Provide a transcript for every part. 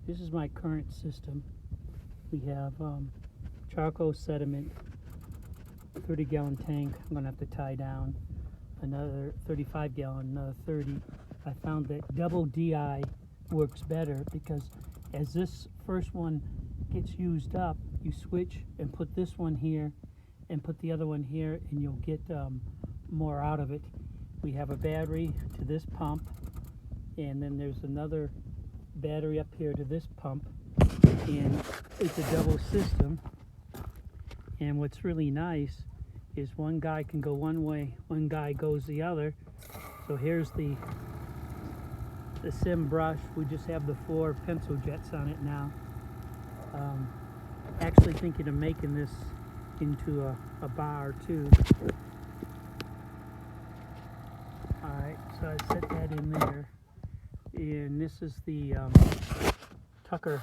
This is my current system. We have charcoal sediment, 30-gallon tank. I'm going to have to tie down another 35-gallon, another 30. I found that double DI works better because as this first one gets used up, you switch and put this one here and put the other one here, and you'll get more out of it. We have a battery to this pump, and then there's another battery up here to this pump, and it's a double system. And what's really nice is one guy can go one way, one guy goes the other. So here's the sim brush. We just have the 4 pencil jets on it now. Actually thinking of making this into a bar too. Alright, so I set that in there. And this is the Tucker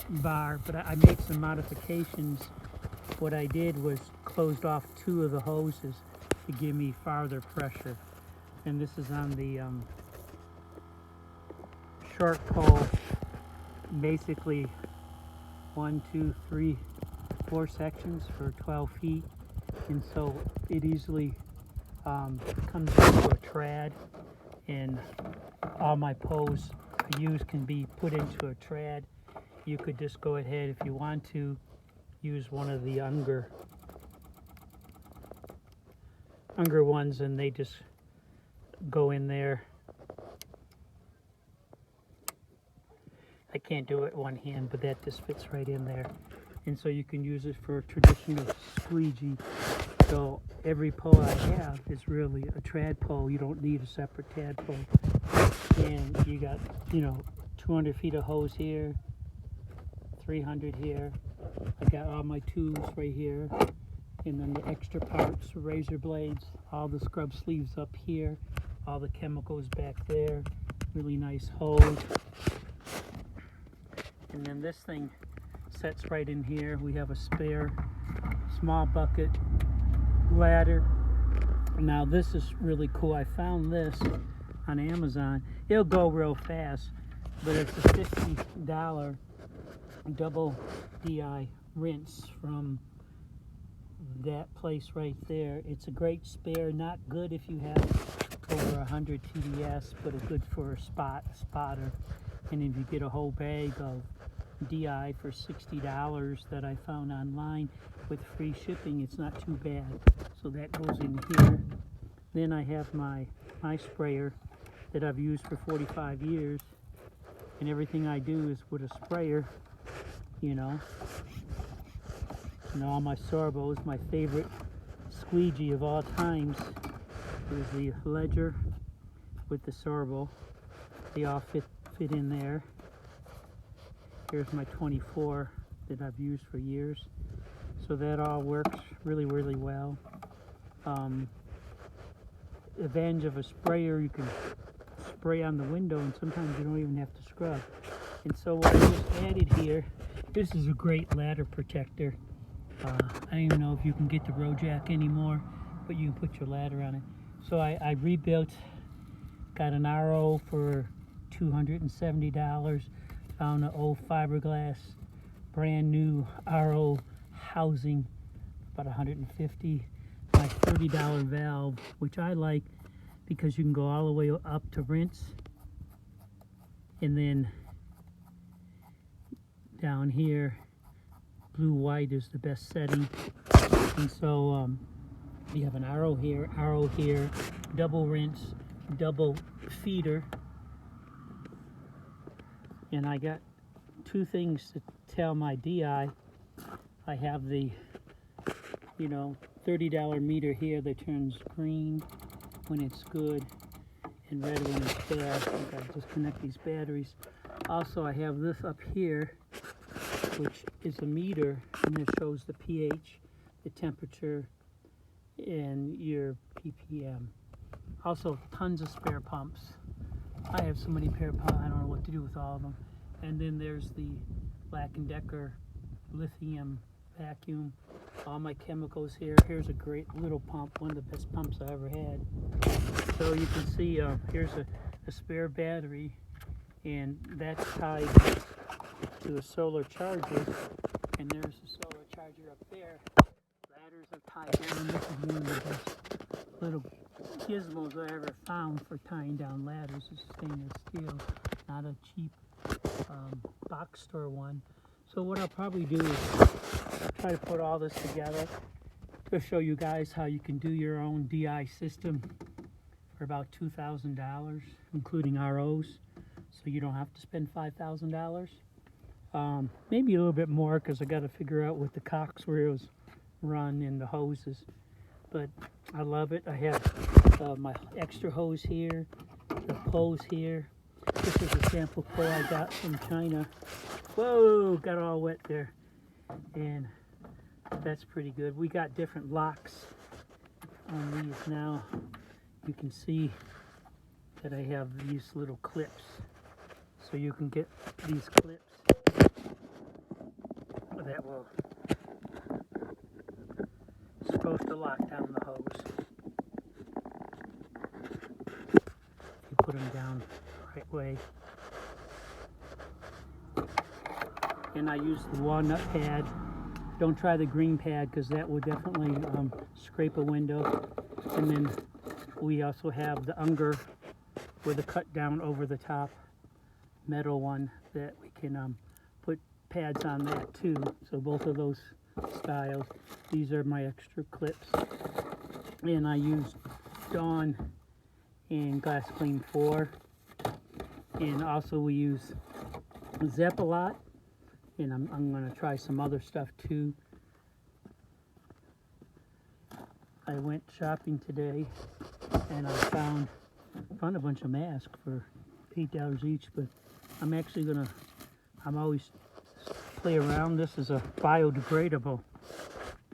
bar, but I made some modifications. What I did was closed off 2 of the hoses to give me farther pressure. And this is on the short pole, basically 1, 2, 3, 4 sections for 12 feet. And so it easily comes into a trad, and all my poles I use can be put into a trad. You could just go ahead, if you want to, use one of the Unger ones, and they just go in there. I can't do it one hand, but that just fits right in there. And so you can use it for a traditional squeegee. So every pole I have is really a trad pole. You don't need a separate trad pole. And you got, 200 feet of hose here, 300 here. I got all my tools right here. And then the extra parts, razor blades, all the scrub sleeves up here, all the chemicals back there. Really nice hose. And then this thing sets right in here. We have a spare small bucket ladder. Now this is really cool. I found this on Amazon. It'll go real fast, but it's a $50 double DI rinse from that place right there. It's a great spare, not good if you have over 100 TDS, but it's good for a spotter. And if you get a whole bag of DI for $60 that I found online with free shipping, it's not too bad. So that goes in here. Then I have my sprayer that I've used for 45 years, and everything I do is with a sprayer, And all my sorbos. My favorite squeegee of all times is the Ledger with the sorbo. They all fit in there. Here's my 24 that I've used for years. So that all works really, really well. Advantage of a sprayer, you can spray on the window, and sometimes you don't even have to scrub. And so what I just added here, this is a great ladder protector. I don't even know if you can get the Rojack anymore, but you can put your ladder on it. So I rebuilt, got an RO for $270, found an old fiberglass brand new RO housing, about $150. My $30 valve, which I like because you can go all the way up to rinse, and then down here blue-white is the best setting. And so you have an RO here, double rinse, double feeder. And I got 2 things to tell my DI. I have the $30 meter here that turns green when it's good and red when it's bad. I gotta disconnect these batteries. Also, I have this up here, which is a meter, and it shows the pH, the temperature, and your ppm. Also, tons of spare pumps. I have so many spare pumps, I don't know what to do with all of them. And then there's the Black & Decker lithium vacuum. All my chemicals here. Here's a great little pump, one of the best pumps I ever had. So you can see here's a a spare battery, and that's tied to a solar charger, and there's a solar charger up there. Ladders are tied down. This is one of the best little gizmos I ever found for tying down ladders. It's stainless steel, not a cheap box store one. So what I'll probably do is try to put all this together to show you guys how you can do your own DI system for about $2,000, including ROs, so you don't have to spend $5,000. Maybe a little bit more, because I got to figure out what the cox wheels run and the hoses. But I love it. I have my extra hose here, the pose here. This is a sample pole I got from China. Whoa, got all wet there. And that's pretty good. We got different locks on these now. You can see that I have these little clips. So you can get these clips that will supposed to lock down the hose. You put them down the right way. And I use the walnut pad. Don't try the green pad, because that will definitely scrape a window. And then we also have the Unger with a cut down over the top metal one that we can put pads on that too. So both of those styles. These are my extra clips. And I use Dawn and Glass Clean 4. And also we use Zep a lot. And I'm going to try some other stuff too. I went shopping today and I found a bunch of masks for $8 each, but I'm actually I'm always play around. This is a biodegradable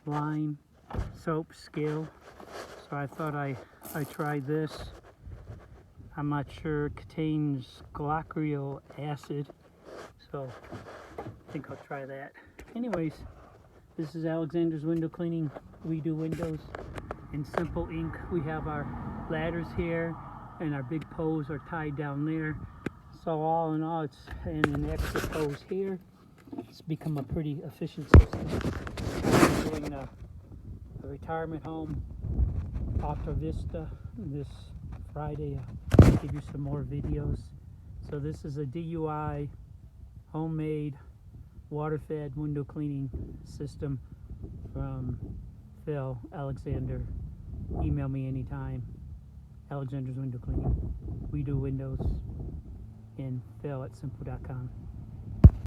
line soap scale, so I thought I tried this. I'm not sure, it contains glycolic acid, so I think I'll try that. Anyways, this is Alexander's Window Cleaning. We do windows in Simple Ink. We have our ladders here, and our big poles are tied down there. So all in all, and an extra hose here. It's become a pretty efficient system. I'm doing a retirement home, Alta Vista, this Friday. I'll give you some more videos. So this is a DUI homemade water-fed window cleaning system from Phil Alexander. Email me anytime. Alexander's Window Cleaning. We do windows. And Phil at simple.com.